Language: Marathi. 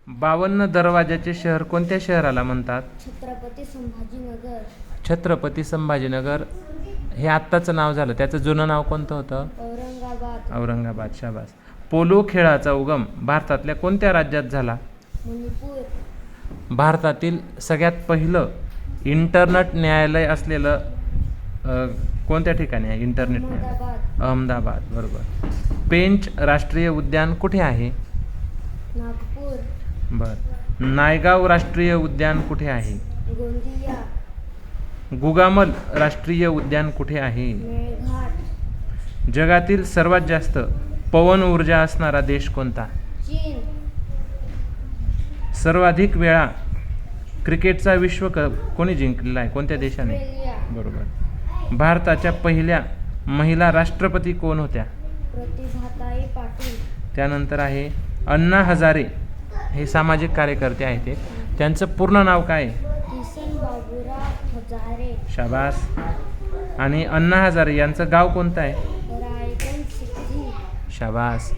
52 दरवाजाचे शहर कोणत्या शहराला म्हणतात? छत्रपती संभाजीनगर. छत्रपती संभाजीनगर हे आत्ताचं नाव झालं, त्याचं जुनं नाव कोणतं होतं? औरंगाबाद. औरंगाबाद. शाबास. पोलो खेळाचा उगम भारतातल्या कोणत्या राज्यात झाला? मणिपूर. भारतातील सगळ्यात पहिलं इंटरनेट न्यायालय असलेलं कोणत्या ठिकाणी आहे? इंटरनेट न्यायालय अहमदाबाद. अहमदाबाद. बरोबर. पेंच राष्ट्रीय उद्यान कुठे आहे? नागपूर. बरं. नायगाव राष्ट्रीय उद्यान कुठे आहे? गोंदिया. गुगामल राष्ट्रीय उद्यान कुठे आहे? मेळघाट. जगातील सर्वात जास्त पवन ऊर्जा असणारा देश कोणता? चीन. सर्वाधिक वेळा क्रिकेटचा विश्वकप कोणी जिंकलेला आहे? कोणत्या देशाने? ऑस्ट्रेलिया. बरोबर. भारताच्या पहिल्या महिला राष्ट्रपती कोण होत्या? प्रतिभाताई पाटील. त्यानंतर आहे अण्णा हजारे, हे सामाजिक कार्यकर्ते आहेत ते, त्यांचं पूर्ण नाव काय आहे? किसन बाबूराव हजारे. शाबास. आणि अण्णा हजारे यांचं गाव कोणतं आहे? रायगड सिद्धी. शाबास.